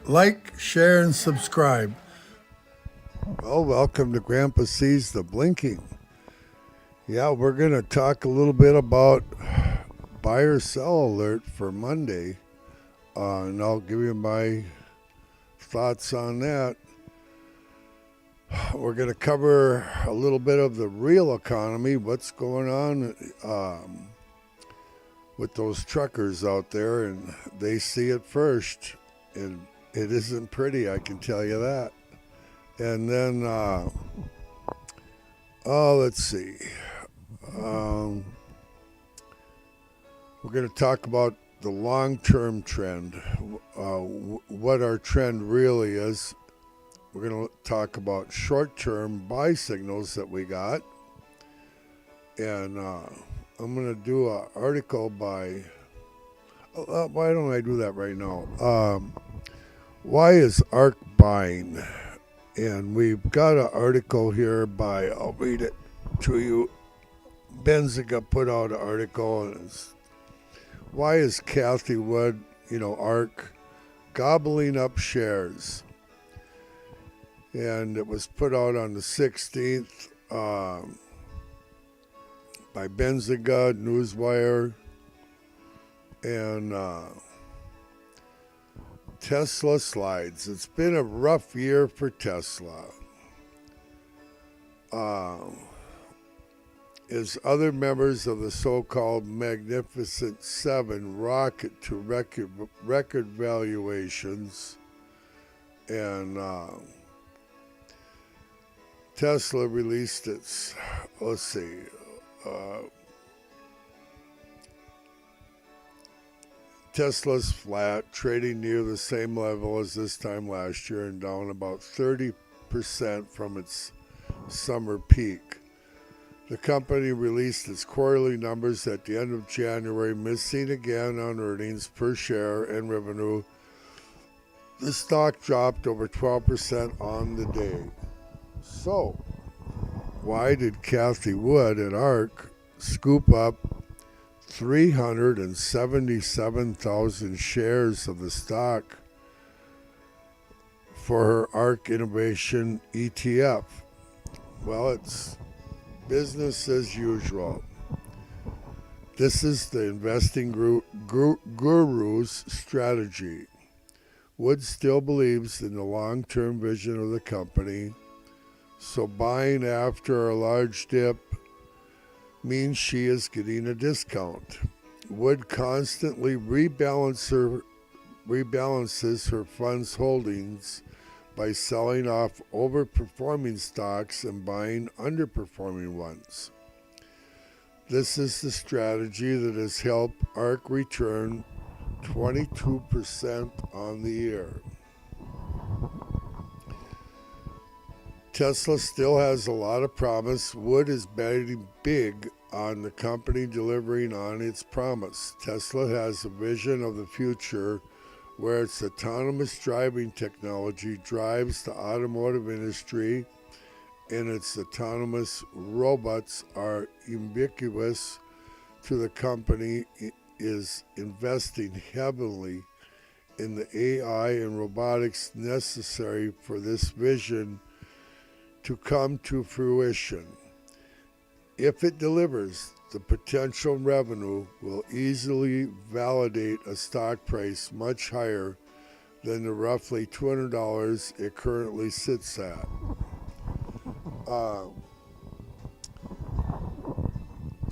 Like, share, and subscribe. Well, welcome to Grandpa Sees the Blinking. Yeah, we're going to talk a little bit about buy or sell alert for Monday. And I'll give you my thoughts on that. We're going to cover a little bit of the real economy, what's going on with those truckers out there, and they see it first. And it isn't pretty, I can tell you that. And then, let's see. We're going to talk about the long-term trend, what our trend really is. We're going to talk about short-term buy signals that we got. And I'm going to do an article by... why don't I do that right now? Why is ARK buying? And we've got an article here by, I'll read it to you. Benziga put out an article, and it's, why is Cathie Wood, ARK, gobbling up shares? And it was put out on the 16th by Benziga, Newswire, and Tesla slides. It's been a rough year for Tesla. As other members of the so-called Magnificent Seven rocket to record valuations, and Tesla released its, Tesla's flat, trading near the same level as this time last year and down about 30% from its summer peak. The company released its quarterly numbers at the end of January, missing again on earnings per share and revenue. The stock dropped over 12% on the day. So, why did Cathie Wood at ARK scoop up 377,000 shares of the stock for her ARK Innovation ETF? Well, it's business as usual. This is the investing guru's strategy. Wood still believes in the long-term vision of the company, so buying after a large dip means she is getting a discount. Wood constantly rebalances her fund's holdings by selling off overperforming stocks and buying underperforming ones. This is the strategy that has helped ARK return 22% on the year. Tesla still has a lot of promise. Wood is betting big on the company delivering on its promise. Tesla has a vision of the future where its autonomous driving technology drives the automotive industry and its autonomous robots are ubiquitous. To the company is investing heavily in the AI and robotics necessary for this vision to come to fruition. If it delivers, the potential revenue will easily validate a stock price much higher than the roughly $200 it currently sits at.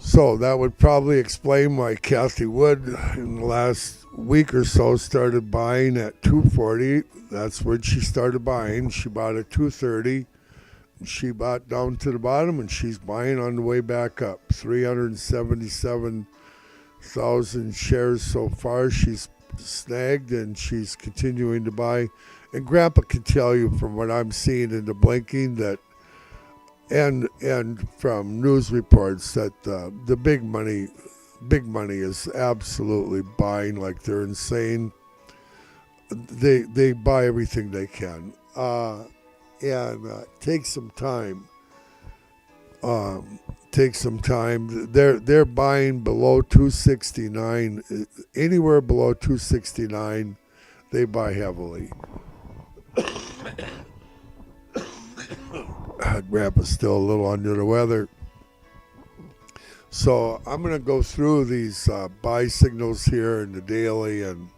So that would probably explain why Cathie Wood in the last week or so started buying at $240. That's when she started buying. She bought at $230. She bought down to the bottom, and she's buying on the way back up. 377,000 shares so far she's snagged, and she's continuing to buy. And Grandpa can tell you from what I'm seeing in the blinking that, and from news reports, that the big money is absolutely buying like they're insane. They buy everything they can. And take some time. They're buying below 269, anywhere below 269. they buy heavily. Grandpa's still a little under the weather. So I'm going to go through these buy signals here in the daily and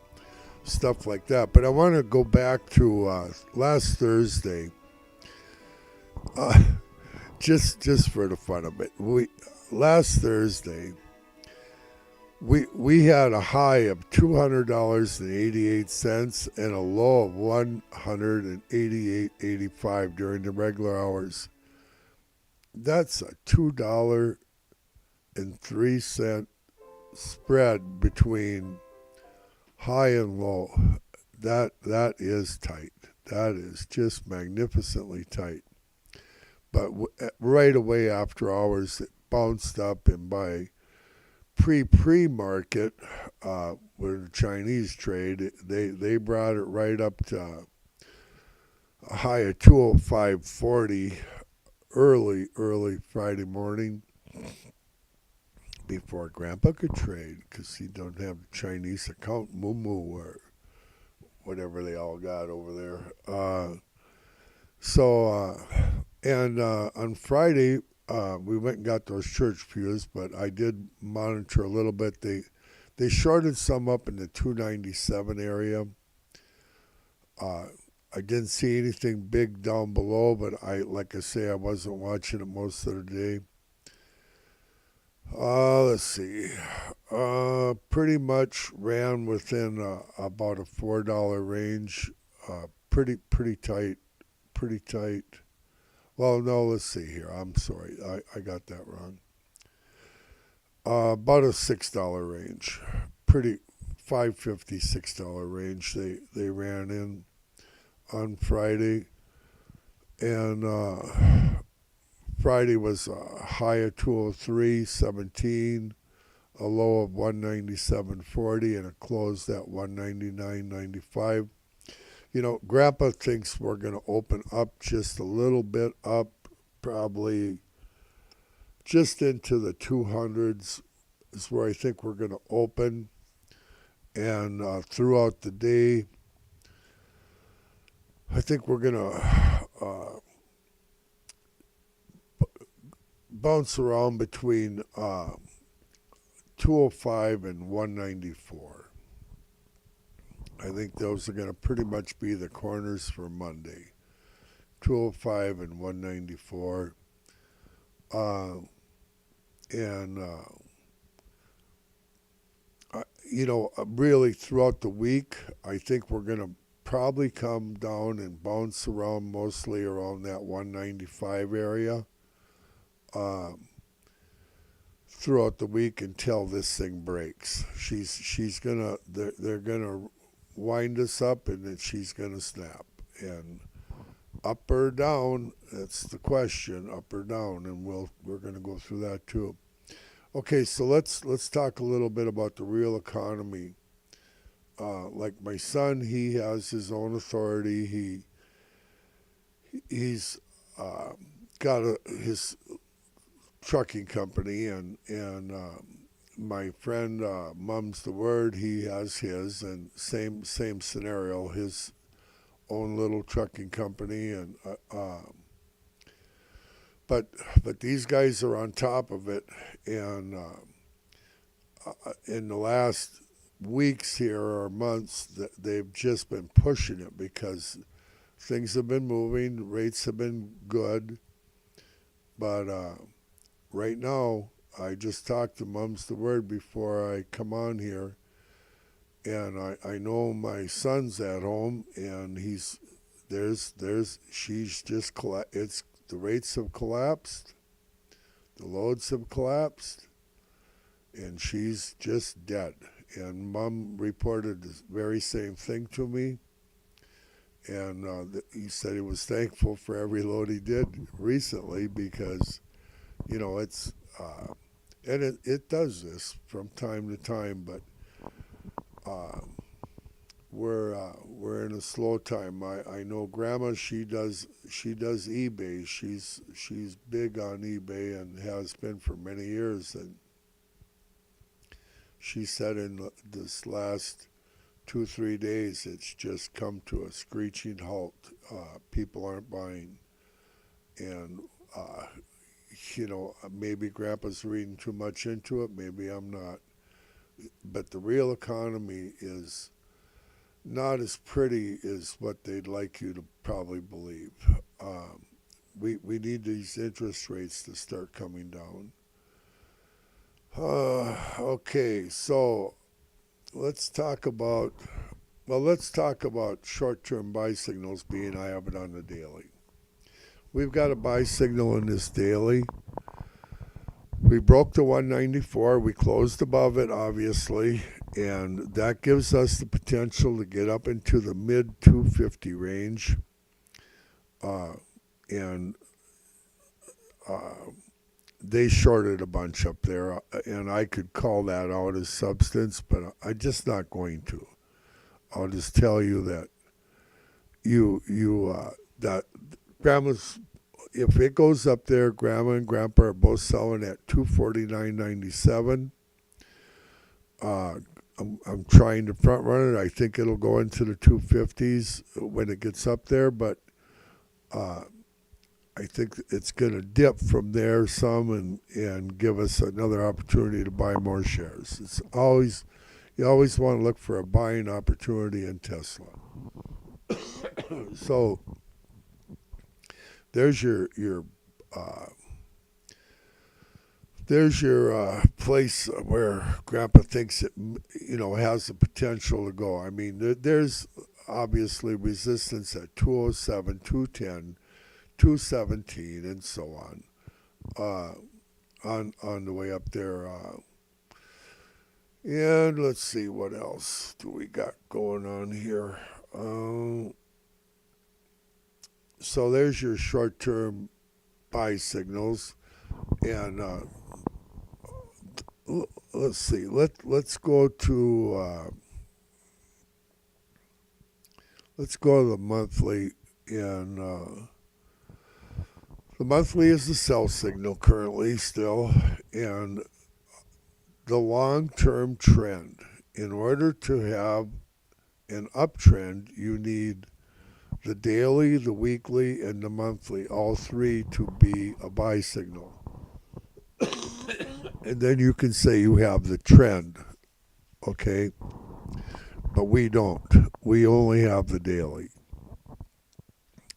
stuff like that. But I want to go back to last Thursday, just for the fun of it. Last Thursday we had a high of $200.88 and a low of $188.85 during the regular hours. That's a $2.03 spread between high and low. That is tight. That is just magnificently tight. But right away after hours, it bounced up, and by pre-market, with the Chinese trade, they brought it right up to a high of 205.40 early Friday morning before Grandpa could trade, because he don't have a Chinese account, Moo or whatever they all got over there. On Friday, we went and got those church pews, but I did monitor a little bit. They shorted some up in the 297 area. I didn't see anything big down below, but like I say, I wasn't watching it most of the day. Let's see. Pretty much ran within about a $4 range. Pretty tight. Well, no, let's see here. I'm sorry. I got that wrong. About a $6 range. Pretty $5.50, $6 range they ran in on Friday. And Friday was a high of 203.17, a low of 197.40, and it closed at 199.95. You know, Grandpa thinks we're going to open up just a little bit up, probably just into the 200s is where I think we're going to open. And throughout the day, I think we're going to bounce around between 205 and 194. I think those are going to pretty much be the corners for Monday. 205 and 194. Really throughout the week, I think we're going to probably come down and bounce around mostly around that 195 area throughout the week until this thing breaks. They're gonna wind us up, and then she's gonna snap. And up or down, that's the question, up or down, and we're gonna go through that too. Okay, so let's talk a little bit about the real economy. Like my son, he has his own authority. He's got his trucking company, and my friend Mum's the Word, he has his, and same scenario, his own little trucking company, and but these guys are on top of it, and in the last weeks here or months, they've just been pushing it because things have been moving, rates have been good, but right now, I just talked to Mum's the Word before I come on here, and I know my son's at home, and she's just the rates have collapsed, the loads have collapsed, and she's just dead. And Mum reported the very same thing to me, and he said he was thankful for every load he did recently because, it's and it does this from time to time, but we're in a slow time. I know Grandma, she does eBay. She's big on eBay and has been for many years, and she said in this last 2-3 days, it's just come to a screeching halt. People aren't buying, and maybe Grandpa's reading too much into it. Maybe I'm not. But the real economy is not as pretty as what they'd like you to probably believe. Um, we need these interest rates to start coming down. Okay, so let's talk about short-term buy signals. Being I have it on the daily. We've got a buy signal in this daily. We broke the 194. We closed above it, obviously, and that gives us the potential to get up into the mid 250 range. And they shorted a bunch up there, and I could call that out as substance, but I'm just not going to. I'll just tell you that that Grandma's, if it goes up there, Grandma and Grandpa are both selling at 249.97. I'm trying to front run it. I think it'll go into the 250s when it gets up there, but I think it's going to dip from there some and give us another opportunity to buy more shares. You always want to look for a buying opportunity in Tesla. So there's your place where Grandpa thinks it has the potential to go. I mean, there's obviously resistance at 207, 210, 217, and so on the way up there. And let's see, what else do we got going on here. So there's your short-term buy signals, and let's see. Let's go to the monthly, and the monthly is the sell signal currently still, and the long-term trend. In order to have an uptrend, you need the daily, the weekly, and the monthly, all three to be a buy signal. And then you can say you have the trend, okay? But we don't. We only have the daily.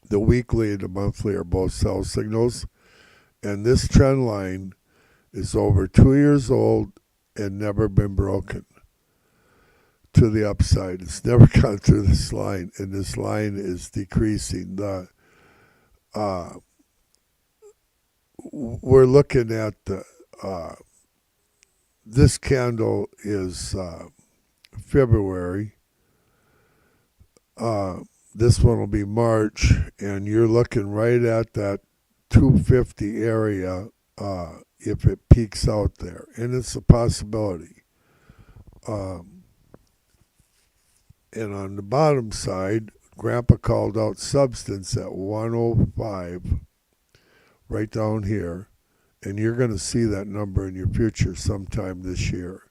The weekly and the monthly are both sell signals. And this trend line is over 2 years old and never been broken to the upside. It's never gone through this line, and this line is decreasing. We're looking at this candle is February. This one will be March, and you're looking right at that 250 area if it peaks out there, and it's a possibility. And on the bottom side, Grandpa called out substance at 105 right down here, and you're going to see that number in your future sometime this year.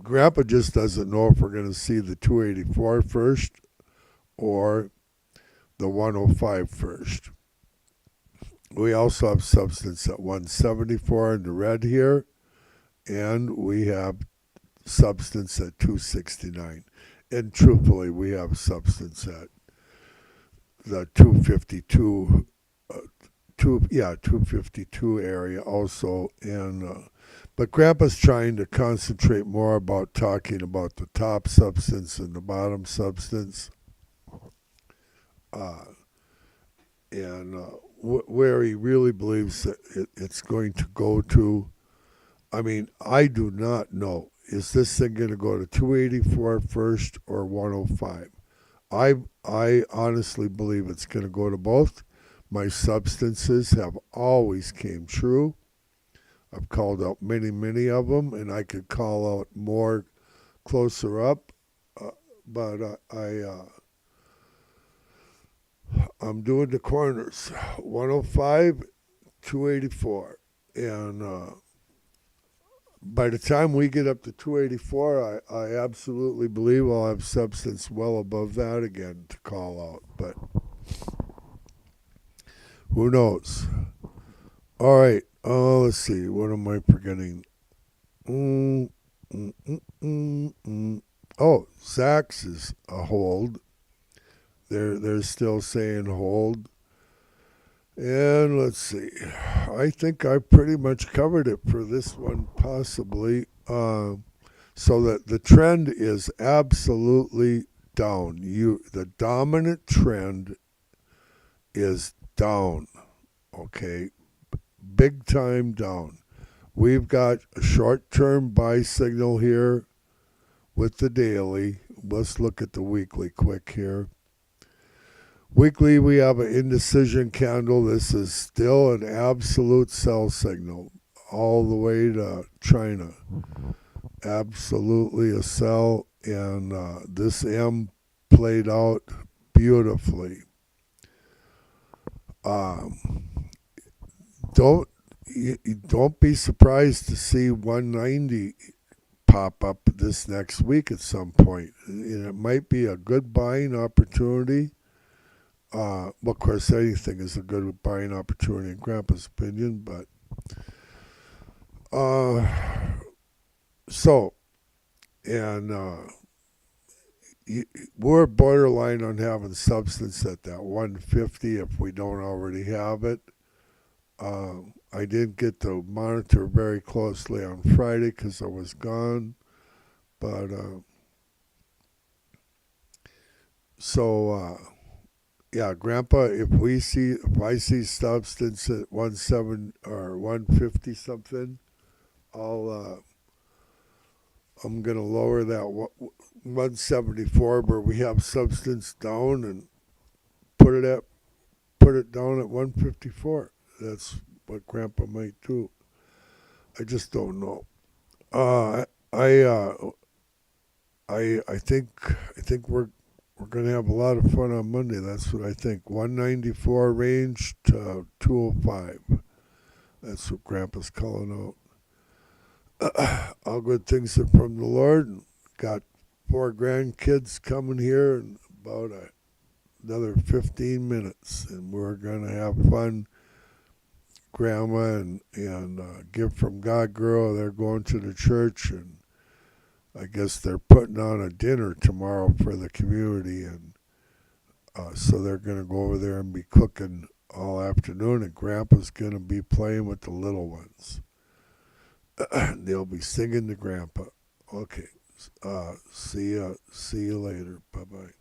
Grandpa just doesn't know if we're going to see the 284 first or the 105 first. We also have substance at 174 in the red here, and we have substance at 269. And truthfully, we have substance at the 252 252 area also. And but Grandpa's trying to concentrate more about talking about the top substance and the bottom substance, and where he really believes that it's going to go to. I mean, I do not know. Is this thing going to go to 284 first or 105? I honestly believe it's going to go to both. My substances have always came true. I've called out many of them, and I could call out more closer up. But I'm doing the corners, 105, 284, and by the time we get up to 284, I absolutely believe I'll have substance well above that again to call out. But who knows? All right. Let's see. What am I forgetting? Mm, mm, mm, mm, mm. Oh, Sachs is a hold. They're still saying hold. And let's see. I think I pretty much covered it for this one, possibly. So that the trend is absolutely down. The dominant trend is down. Okay, big time down. We've got a short-term buy signal here with the daily. Let's look at the weekly quick here. Weekly, we have an indecision candle. This is still an absolute sell signal all the way to China. Absolutely a sell, and this M played out beautifully. Don't don't be surprised to see 190 pop up this next week at some point. And it might be a good buying opportunity. Well, of course, anything is a good buying opportunity in Grandpa's opinion, but so, and we're borderline on having substance at that 150 if we don't already have it. I didn't get to monitor very closely on Friday because I was gone, but yeah, Grandpa, if I see substance at 17 or 150 something, I'm gonna lower that 174 where we have substance down and put it down at 154. That's what Grandpa might do. I just don't know. Uh, I think we're gonna have a lot of fun on Monday. That's what I think. 194 range to 205. That's what Grandpa's calling out. All good things are from the Lord. Got 4 grandkids coming here in about another 15 minutes, and we're gonna have fun. Grandma and Gift from God girl, they're going to the church, and I guess they're putting on a dinner tomorrow for the community, and so they're gonna go over there and be cooking all afternoon, and Grandpa's gonna be playing with the little ones. They'll be singing to Grandpa. Okay. See you later. Bye bye.